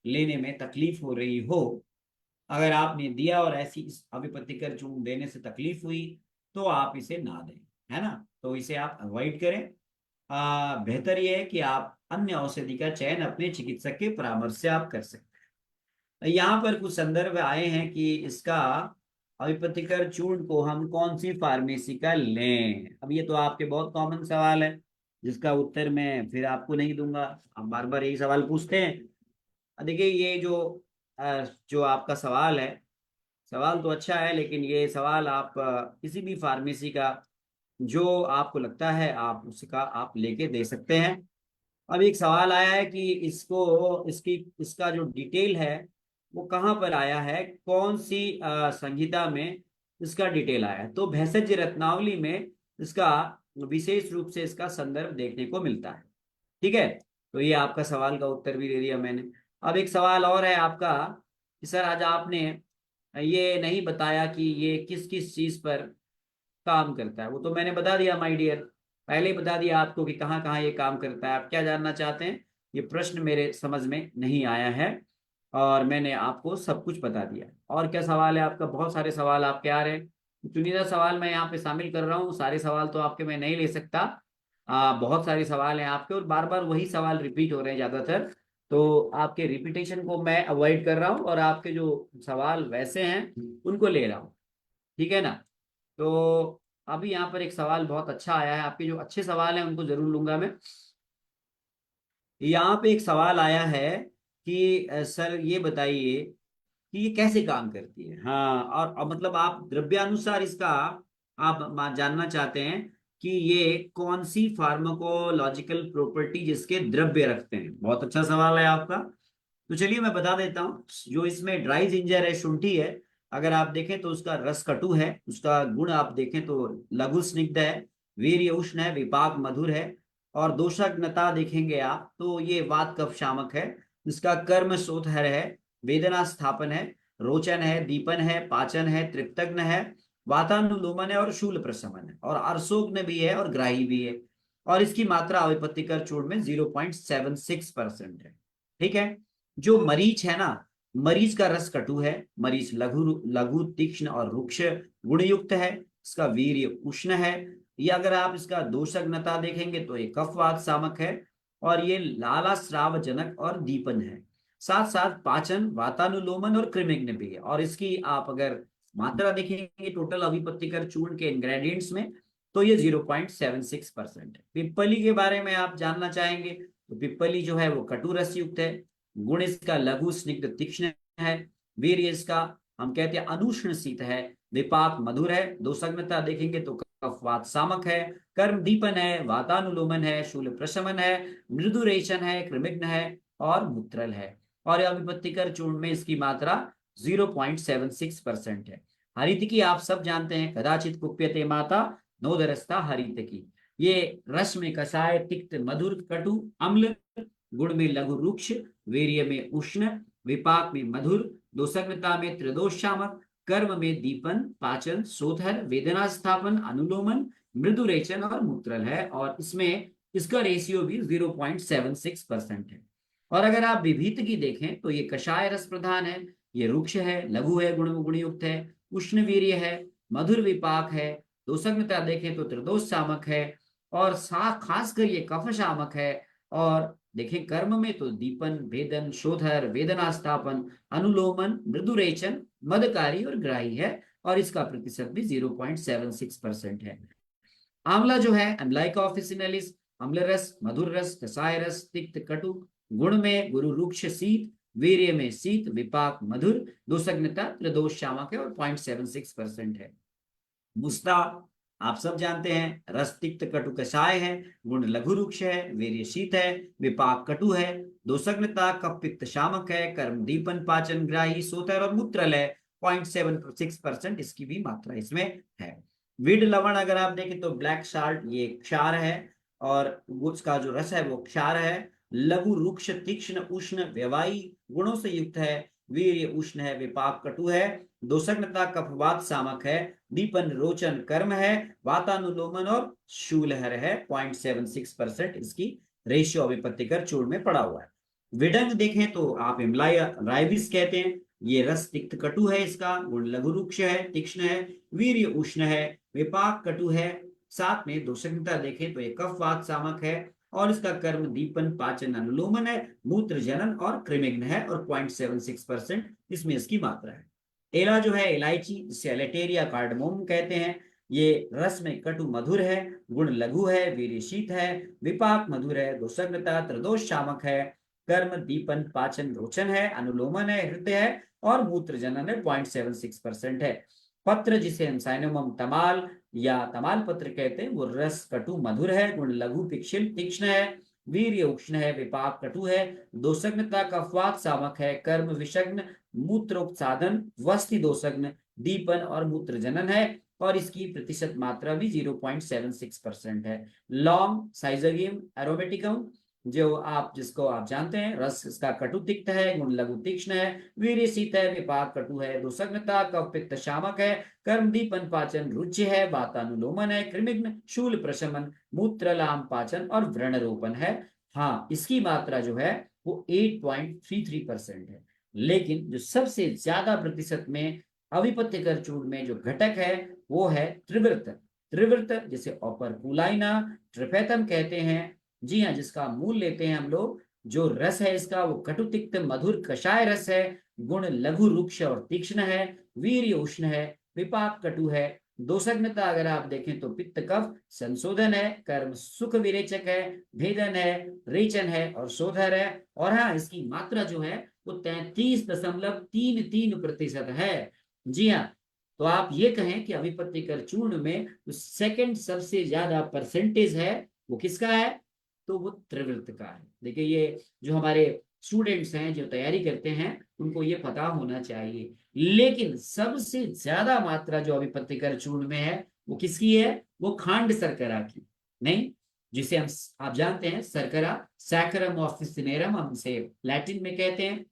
लेने में तकलीफ हो रही हो, अगर आपने दिया और ऐसी अभिप्रतिकर चूर्ण देने से तकलीफ हुई, तो आप इसे ना दें, है ना। तो इसे आप अवॉइड करें। बेहतर यह है कि आप अन्य औषधि का चयन अपने चिकित्सक के परामर्श से आप कर सकते हैं। यहाँ पर कुछ संदर्भ आए हैं कि इसका अविपतिकर चूर्ण को हम कौन सी फार्मेसी का लें। अब ये तो आपके बहुत कॉमन सवाल है, जिसका उत्तर मैं फिर आपको नहीं दूंगा। आप बार बार यही सवाल पूछते हैं। देखिए ये जो आपका सवाल है, सवाल तो अच्छा है, लेकिन ये सवाल आप किसी भी फार्मेसी का जो आपको लगता है आप उसका आप लेके दे सकते हैं। अब एक सवाल आया है कि इसका जो डिटेल है वो कहाँ पर आया है, कौन सी संहिता में इसका डिटेल आया है। तो भेषज रत्नावली में इसका विशेष रूप से इसका संदर्भ देखने को मिलता है। ठीक है, तो ये आपका सवाल का उत्तर भी दे दिया मैंने। अब एक सवाल और है आपका कि सर आज आपने ये नहीं बताया कि ये किस किस चीज पर काम करता है। वो तो मैंने बता दिया माय डियर, पहले ही बता दिया आपको कि कहाँ कहाँ ये काम करता है। आप क्या जानना चाहते हैं, ये प्रश्न मेरे समझ में नहीं आया है और मैंने आपको सब कुछ बता दिया। और क्या सवाल है आपका, बहुत सारे सवाल आपके आ रहे हैं। चुनिंदा सवाल मैं यहाँ पे शामिल कर रहा हूँ, सारे सवाल तो आपके मैं नहीं ले सकता। बहुत सारे सवाल हैं आपके और बार बार वही सवाल रिपीट हो रहे हैं ज्यादातर, तो आपके रिपीटेशन को मैं अवॉइड कर रहा हूँ और आपके जो सवाल वैसे हैं उनको ले रहा हूँ। ठीक है ना। तो अभी यहाँ पर एक सवाल बहुत अच्छा आया है, आपके जो अच्छे सवाल हैं उनको जरूर लूंगा मैं। यहाँ पे एक सवाल आया है कि सर ये बताइए कि ये कैसे काम करती है। हाँ, और मतलब आप द्रव्यानुसार इसका आप जानना चाहते हैं कि ये कौन सी फार्माकोलॉजिकल प्रॉपर्टी जिसके द्रव्य रखते हैं। बहुत अच्छा सवाल है आपका। तो चलिए मैं बता देता हूँ। जो इसमें ड्राई जिंजर है, शुंठी है, अगर आप देखें तो उसका रस कटु है, उसका गुण आप देखें तो लघु स्निग्ध है, वीर्य उष्ण है, विपाक मधुर है, और दोषज्ञता देखेंगे आप तो ये वात कफ शामक है। इसका कर्म शोधहर है, वेदना स्थापन है, रोचन है, दीपन है, पाचन है, तृप्तग्न है, वातानुलोमन है और शूल प्रशमन है, और अर्शोग्न भी है और ग्राही भी है। और इसकी मात्रा अविपत्तिकर चूर्ण में 0.76% है। ठीक है। जो मरीच है ना, मरीच का रस कटु है, मरीच लघु लघु तीक्ष्ण और रुक्ष गुणयुक्त है, इसका वीर्य उष्ण है। ये अगर आप इसका दोषज्ञता देखेंगे तो ये कफवात सामक है, और ये लाला श्राव जनक और दीपन है। साथ साथ पाचन, वातानुलोमन और कृमिग्न भी है। और इसकी आप अगर मात्रा देखेंगे टोटल अभिपत्तिकर चूर्ण के इंग्रेडिएंट्स में तो ये 0.76% है। पिप्पली के बारे में आप जानना चाहेंगे तो पिप्पली जो है वो कटु रस युक्त है, गुण इसका लघु स्निग्ध तीक्ष्ण है, वीर्य इसका हम कहते हैं अनुष्ण शीत है, विपाक मधुर है, दोषज्ञता देखेंगे तो कफवात सामक है, कर्म दीपन है, वातानुलोमन है, शूल प्रशमन है, मृदु रेचन है, कृमिग्न है और मूत्रल है। और अभिपत्तिकर चूर्ण में इसकी मात्रा 0.76% है। हरितकी आप सब जानते हैं, कदाचित कुप्यते माता नोदरस्ता हरितकी। ये रस में कषाय, तिक्त मधुर कटु अम्ल, गुण में लघु रुक्ष, वीर्य में उष्ण, विपाक में मधुर, दोषज्ञता में त्रिदोष शामक, कर्म में दीपन, पाचन, शोधर, वेदना स्थापन, अनुलोमन, मृदु रेचन और मूत्रल है। और इसमें इसका रेशियो भी 0.76% है। और अगर आप विभीत की देखें तो ये कषाय रस प्रधान है, ये रुक्ष है, लघु है, गुणयुक्त है, उष्ण वीर्य है, मधुर विपाक है, दोषज्ञता देखें तो त्रिदोष शामक है, और खासकर ये कफ शामक है। और देखें कर्म में तो दीपन, भेदन, शोधर, वेदना स्थापन, अनुलोमन, मृदु रेचन, मदकारी और ग्राही है। और इसका प्रतिशत भी 0.76% है। आंवला जो है एम्लाइका ऑफिसिनालिस, अम्ल रस, मधुर रस, कसाय रस, तिक्त कटु, गुण में गुरु रुक्ष शीत, वीर्य में शीत, विपाक मधुर, दोषज्ञता त्रिदोष शामक है और 0.76% है। मुस्ता आप सब जानते हैं, रस तिक्त कटु कषाय है, गुण लघु रुक्ष है, वीर्य शीत है, विपाक कटु है, दोषज्ञता कफ पित्त शामक है, कर्म दीपन, पाचन, ग्राही, सोतर और मूत्रल है। 0.76% इसकी भी मात्रा इसमें है। विड लवण अगर आप देखें तो ब्लैक साल्ट ये क्षार है, और उसका जो रस है वो क्षार है, लघु रुक्ष तीक्ष्ण उष्ण व्यवाही गुणों से युक्त है, वीर्य उष्ण है, विपाक कटु है, दोषज्ञता कफवात सामक है, दीपन रोचन कर्म है, वातानुलोमन और शूलहर है। 0.76% इसकी रेशियो अभिपत्तिकर चूर्ण में पड़ा हुआ है। विडंग देखें तो आप इम्लाई राइबिस कहते हैं, ये रस तिक्त कटु है, इसका गुण लघु रुक्ष है, तीक्ष्ण है, वीर्य उष्ण है, विपाक कटु है, साथ में दोषज्ञता देखें तो ये कफवात सामक है और इसका कर्म दीपन पाचन अनुलोमन है, मूत्र जनन और कृमिघ्न है और 0.76% इसमें इसकी मात्रा है। एला जो है इलायची, जिसे एलेटेरिया कार्डमोम कहते हैं, ये रस में कटु मधुर है, गुण लघु है, वीर्यशीत है, विपाक मधुर है, दोषज्ञता त्रिदोष शामक है, कर्म दीपन पाचन रोचन है, अनुलोमन है, हृदय है और मूत्र जनन है, 0.76% है। पत्र जिसे हम साइनोमम तमाल या तमाल पत्र कहते हैं, वो रस कटु मधुर है, गुण लघु पिक्षिल तीक्ष्ण है, वीर्य उष्ण है, विपाक कटु है, दोषज्ञता कफवात सामक है, कर्म विषग्न, मूत्रोक्त साधन, वस्ति दोषग्न, दीपन और मूत्र जनन है और इसकी प्रतिशत मात्रा भी 0.76% है। लौंग साइजोगियम एरोमेटिकम, जिसको आप जानते हैं, रस इसका कटु तिक्त है, गुण लघु तीक्ष्ण है, वीर्य शीत है, विपाक कटु है, दोषज्ञता कफ पित्त शामक है, कर्म दीपन पाचन रुचि है, वातानुलोमन है, कृमिघ्न शूल प्रशमन, मूत्रलाम पाचन और व्रण रोपण है। हाँ, इसकी मात्रा जो है वो 8.33% है। लेकिन जो सबसे ज्यादा प्रतिशत में अविपत्यकर चूर्ण में जो घटक है वो है त्रिवृत। त्रिवृत जिसे ऑपरकुलाइना ट्रिपेथम कहते हैं, जी हाँ, जिसका मूल लेते हैं हम लोग। जो रस है इसका वो कटुतिक्त मधुर कषाय रस है, गुण लघु रुक्ष और तीक्ष्ण है, वीर्य उष्ण है, विपाक कटु है, दोषज्ञता अगर आप देखें तो पित्त कफ संशोधन है, कर्म सुख विरेचक है, भेदन है, रेचन है और शोधर है। और हाँ, इसकी मात्रा जो है वो 33.33% है। जी हाँ, तो आप ये कहें कि अभिपत्तिकर चूर्ण में सेकंड सबसे ज्यादा परसेंटेज है वो किसका है, तो वो त्रिवृत का है। देखिए, ये जो हमारे स्टूडेंट्स हैं जो तैयारी करते हैं उनको ये पता होना चाहिए। लेकिन सबसे ज्यादा मात्रा जो अभिपत्तिकर चूर्ण में है वो किसकी है, वो खांड शर्करा की, नहीं, जिसे हम आप जानते हैं शर्करा सैकरम ऑफिसिनेरम हम इसे लैटिन में कहते हैं।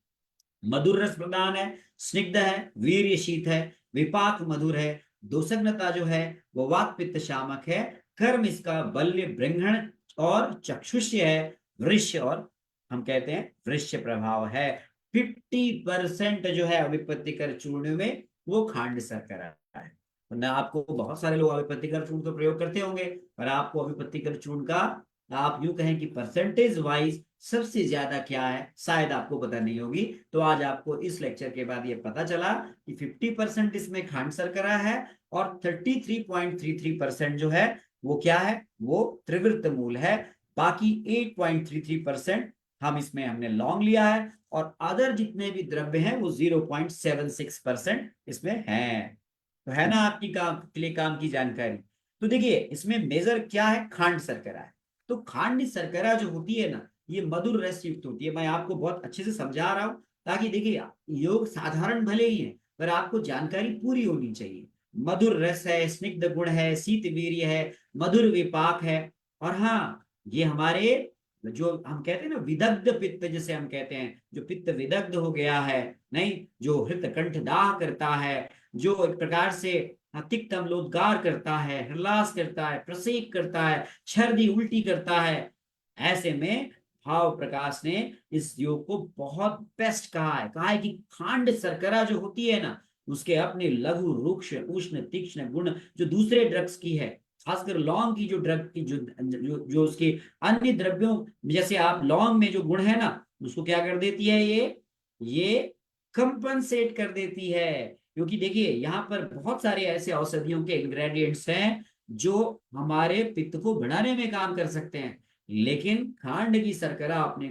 मधुर रस प्रदान है, स्निग्ध है, वीर्य शीत है, विपाक मधुर है, दोषज्ञता जो है वो वात पित्त शामक है, कर्म इसका बल्य ब्रह्मण और चक्षुष्य है, वृश्य और हम कहते हैं वृश्य प्रभाव है। 50% जो है अभिपत्तिकर चूर्ण में वो खांड शर्करा है। न आपको बहुत सारे लोग अभिपत्तिकर चूर्ण तो प्रयोग करते होंगे, पर आपको अभिपत्तिकर चूर्ण का आप यूं कहें कि परसेंटेज वाइज सबसे ज्यादा क्या है शायद आपको पता नहीं होगी। तो आज आपको इस लेक्चर के बाद ये पता चला कि 50% इसमें खांड शर्करा है और 33.33% जो है वो क्या है, वो त्रिवृत मूल है। बाकी 8.33% हम इसमें हमने लौंग लिया है और अदर जितने भी द्रव्य हैं वो 0.76% इसमें है। तो है ना आपकी काम के लिए काम की जानकारी। तो देखिए, इसमें मेजर क्या है, खांड शर्करा है। तो खांड शर्करा जो होती है ना, ये मधुर रस युक्त होती है। मैं आपको बहुत अच्छे से समझा रहा हूं ताकि देखिए, योग साधारण भले ही है पर आपको जानकारी पूरी होनी चाहिए। मधुर रस है, स्निग्ध गुण है, शीत वीर्य है, मधुर विपाक है। और हाँ, ये हमारे जो हम कहते हैं ना विदग्ध पित्त, जिसे हम कहते हैं जो पित्त विदग्ध हो गया है, नहीं, जो हृत कंठ दाह करता है, जो एक प्रकार से तिक्त अम्लोदगार करता है, हृलास करता है, प्रसेक करता है, छर्दी उल्टी करता है, ऐसे में भाव प्रकाश ने इस योग को बहुत बेस्ट कहा है कि खांड शर्करा जो होती है ना, उसके अपने लघु रुक्ष उष्ण तीक्ष्ण गुण जो दूसरे ड्रग्स की है, खासकर लौंग की जो ड्रग की जो उसके अन्य द्रव्यों, जैसे आप लौंग में जो गुण है ना, उसको क्या कर देती है, ये कंपनसेट कर देती है। क्योंकि देखिए, यहाँ पर बहुत सारे ऐसे औषधियों के इंग्रेडिएंट्स हैं जो हमारे पित्त को बढ़ाने में काम कर सकते हैं, लेकिन खांड की शर्करा अपने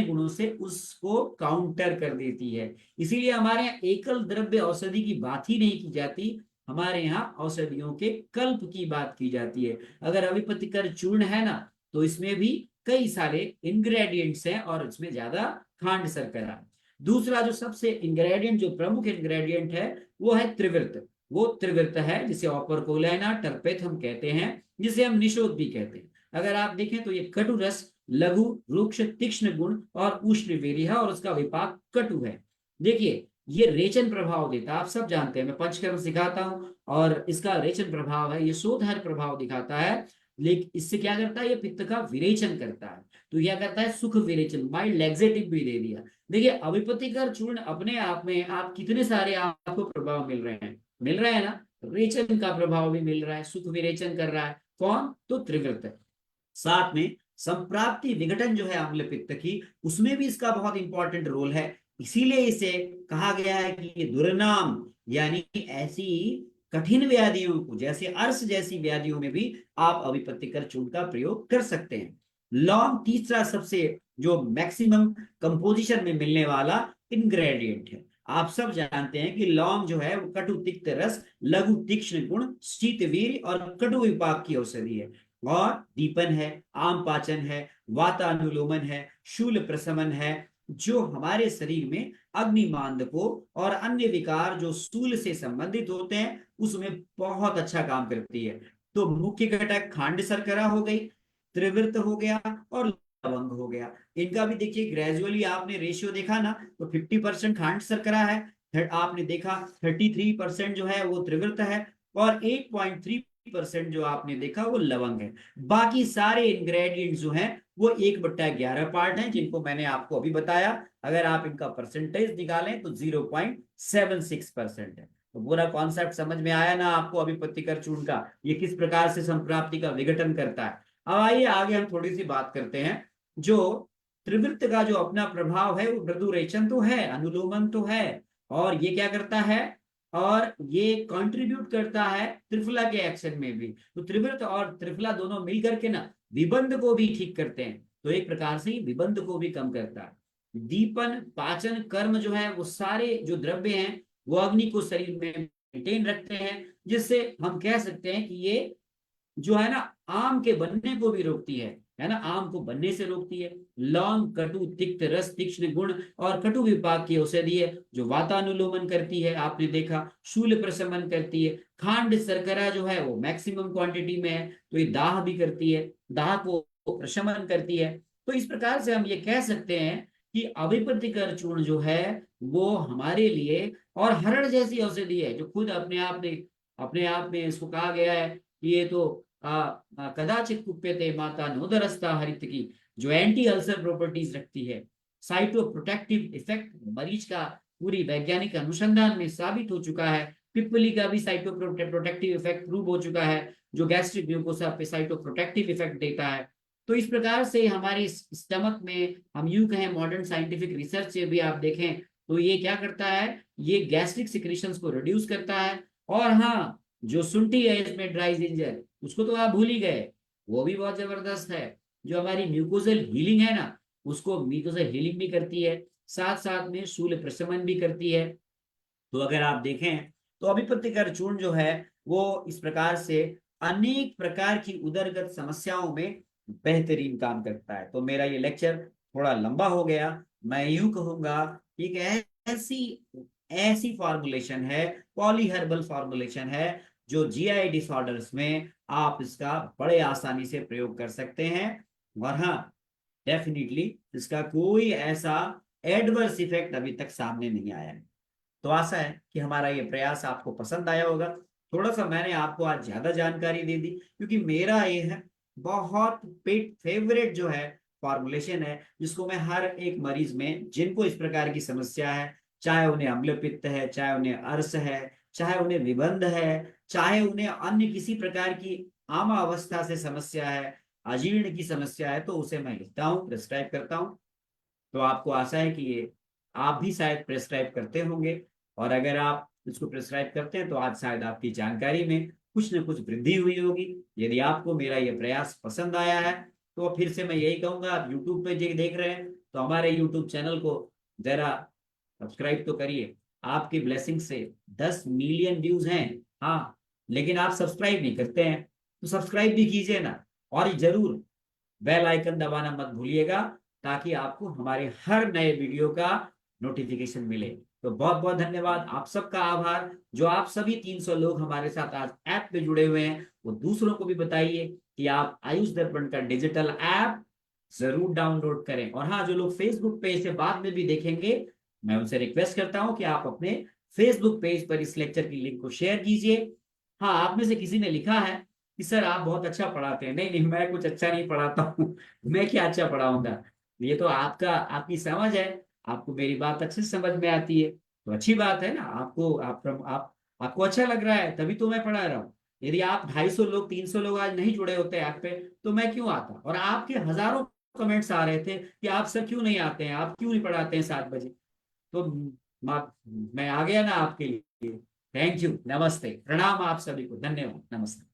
गुणों से उसको काउंटर कर देती है। इसीलिए हमारे यहाँ एकल द्रव्य औषधि की बात ही नहीं की जाती, हमारे यहाँ औषधियों के कल्प की बात की जाती है। अगर अभिपतिकर चूर्ण है ना, तो इसमें भी कई सारे इंग्रेडिएंट्स हैं और इसमें ज्यादा खांड शर्करा। दूसरा जो सबसे इंग्रेडिएंट, जो प्रमुख इंग्रेडिएंट है, वो है त्रिवृत। वो त्रिवृत है जिसे ऑपरकुलाइना टर्पेथ हम कहते हैं, जिसे हम निषोध भी कहते हैं। अगर आप देखें तो ये कटु रस, लघु रुक्ष तीक्ष्ण गुण और उष्ण वीर्य है और उसका विपाक कटु है। देखिए, ये रेचन प्रभाव देता है, आप सब जानते हैं, मैं पंचकर्म सिखाता हूं और इसका रेचन प्रभाव है, ये शोधहर प्रभाव दिखाता है। लेकिन इससे क्या करता है, ये पित्त का विरेचन करता है। तो क्या करता है, सुख विरेचन, माइल्ड लैक्सेटिव भी दे दिया। देखिए, अभिपतिकर चूर्ण अपने आप में आप कितने सारे आपको प्रभाव मिल रहे हैं, रेचन का प्रभाव भी मिल रहा है, सुख विरेचन कर रहा है। कौन? तो त्रिवृत। साथ में संप्राप्ति विघटन जो है अम्ल पित्त की, उसमें भी इसका बहुत इंपॉर्टेंट रोल है। इसीलिए इसे कहा गया है कि ये दुर्नाम, यानी ऐसी कठिन व्याधियों को, जैसे अर्श जैसी व्याधियों में भी आप अभिपत्तिकर चूर्ण का प्रयोग कर सकते हैं। लौंग तीसरा सबसे जो मैक्सिमम कंपोजिशन में मिलने वाला इंग्रेडिएंट है। आप सब जानते हैं कि लौंग जो है वो कटु तिक्त रस, लघु तीक्ष्ण गुण, शीत वीर्य और कटु विपाक की औषधि है। और दीपन है, आम पाचन है, वातानुलोमन है, शूल प्रशमन है, जो हमारे शरीर में अग्निमांद को और अन्य विकार जो स्थूल से संबंधित होते हैं उसमें बहुत अच्छा काम करती है। तो मुख्य घटक खांड शर्करा हो गई, त्रिवृत हो गया और लवंग हो गया। इनका भी देखिए ग्रेजुअली आपने रेशियो देखा ना, तो 50% खांड शर्करा है, आपने देखा 33% जो है वो त्रिवृत है, और 8.3% जो आपने देखा वो लवंग है। बाकी सारे इंग्रेडिएंट जो हैं वो 1/11 पार्ट हैं, जिनको मैंने आपको अभी बताया। अगर आप इनका परसेंटेज निकालें तो 0.76% है। तो पूरा कॉन्सेप्ट समझ में आया ना आपको अभिपत्तिकर चूर्ण का, ये किस प्रकार से संप्राप्ति का विघटन करता है। अब आइए आगे हम थोड़ी सी बात करते हैं। जो त्रिवृत्त का जो अपना प्रभाव है वो मृदु रेचन तो है, अनुलोमन तो है, और ये क्या करता है, और ये कंट्रीब्यूट करता है त्रिफला के एक्शन में भी। तो त्रिवृत्त और त्रिफला दोनों मिलकर के ना विबंध को भी ठीक करते हैं, तो एक प्रकार से विबंध को भी कम करता है। दीपन, पाचन, कर्म जो है वो सारे जो द्रव्य हैं वो अग्नि को शरीर में मेंटेन रखते हैं, जिससे हम कह सकते हैं कि ये जो है ना आम के बनने को भी रोकती है ना, आम को बनने से रोकती है। लौंग कटु तिक्त रस तीक्ष्ण गुण और कटु विपाक की औषधि है, जो वातानुलोमन करती है, आपने देखा शूल प्रशमन करती है। खांड शर्करा जो है वो मैक्सिमम क्वांटिटी में है, तो ये दाह भी करती है, दाह को प्रशमन करती है। तो इस प्रकार से हम ये कह सकते हैं कि अभिपत्तिकर चूर्ण जो है वो हमारे लिए, और हरण जैसी औषधि है, जो खुद अपने आप में इसको कहा गया है कि ये तो कदाचित कुप्यते माता नोदरस्ता हरित की जो एंटी अल्सर प्रॉपर्टीज रखती है। साइटोप्रोटेक्टिव इफेक्ट मरीज का पूरी वैज्ञानिक अनुसंधान में साबित हो चुका है। पिप्पली का भी साइटोप्रोटेक्टिव इफेक्ट प्रूव हो चुका है, जो गैस्ट्रिक म्यूकोसा पे साइटोप्रोटेक्टिव इफेक्ट देता है। तो इस प्रकार से हमारे स्टमक में, हम यूं कहें मॉडर्न साइंटिफिक रिसर्च से भी आप देखें तो ये क्या करता है, ये गैस्ट्रिक सिक्रीशंस को रिड्यूस करता है। और हाँ, जो सुंठी है इसमें ड्राई जिंजर, उसको तो आप भूल ही गए, वो भी बहुत जबरदस्त है। जो हमारी म्यूकोजल हीलिंग है ना, उसको म्यूकोजल हीलिंग भी करती है, साथ साथ में शूल प्रशमन भी करती है। तो अगर आप देखें तो अभिपत्तिकर चूर्ण जो है वो इस प्रकार से अनेक प्रकार की उदरगत समस्याओं में बेहतरीन काम करता है। तो मेरा ये लेक्चर थोड़ा लंबा हो गया, मैं यूं कहूंगा कि एक ऐसी ऐसी फॉर्मुलेशन है, पॉलीहर्बल फॉर्मुलेशन है, जो जीआई डिसऑर्डर्स में आप इसका बड़े आसानी से प्रयोग कर सकते हैं। और हाँ, डेफिनेटली इसका कोई ऐसा एडवर्स इफेक्ट अभी तक सामने नहीं आया है। तो आशा है कि हमारा ये प्रयास आपको पसंद आया होगा। थोड़ा सा मैंने आपको आज ज्यादा जानकारी दे दी, क्योंकि मेरा ये है बहुत पेट फेवरेट जो है फॉर्मुलेशन है, जिसको मैं हर एक मरीज में जिनको इस प्रकार की समस्या है, चाहे उन्हें अम्ल पित्त है, चाहे उन्हें अर्श है, चाहे उन्हें विबंध है, चाहे उन्हें अन्य किसी प्रकार की आमा अवस्था से समस्या है, अजीर्ण की समस्या है, तो उसे मैं लिखता हूँ, प्रिस्क्राइब करता हूँ। तो आपको आशा है कि ये आप भी शायद प्रेस्क्राइब करते होंगे, और अगर आप इसको प्रेस्क्राइब करते हैं तो आज शायद आपकी जानकारी में कुछ न कुछ वृद्धि हुई होगी। यदि आपको मेरा ये प्रयास पसंद आया है तो फिर से मैं यही कहूंगा, आप यूट्यूब पे देख रहे हैं तो हमारे यूट्यूब चैनल को जरा सब्सक्राइब तो करिए। आपकी ब्लेसिंग से 10 मिलियन व्यूज हैं, हाँ, लेकिन आप सब्सक्राइब नहीं करते हैं, तो सब्सक्राइब भी कीजिए ना, और जरूर बेल आइकन दबाना मत भूलिएगा, ताकि आपको हमारे हर नए वीडियो का नोटिफिकेशन मिले। तो बहुत बहुत धन्यवाद, आप सबका आभार। जो आप सभी 300 लोग हमारे साथ आज ऐप पे जुड़े हुए हैं, वो दूसरों को भी बताइए कि आप आयुष दर्पण का डिजिटल ऐप जरूर डाउनलोड करें। और हाँ, जो लोग फेसबुक पेज से बाद में भी देखेंगे, मैं उनसे रिक्वेस्ट करता हूं कि आप अपने फेसबुक पेज पर इस लेक्चर की लिंक को शेयर कीजिए। हाँ, आप में से किसी ने लिखा है कि सर आप बहुत अच्छा पढ़ाते हैं। नहीं नहीं, मैं कुछ अच्छा नहीं पढ़ाता हूँ, मैं क्या अच्छा पढ़ाऊंगा, ये तो आपकी समझ है, आपको मेरी बात अच्छे से समझ में आती है, तो अच्छी बात है ना। आपको आप आपको अच्छा लग रहा है तभी तो मैं पढ़ा रहा हूँ। यदि आप 250 लोग 300 लोग आज नहीं जुड़े होते ऐप पे तो मैं क्यों आता। और आपके हजारों कमेंट्स आ रहे थे कि आप सर क्यों नहीं आते हैं, आप क्यों नहीं पढ़ाते हैं 7 बजे। तो मैं आ गया ना आपके लिए। थैंक यू, नमस्ते, प्रणाम आप सभी को, धन्यवाद, नमस्ते।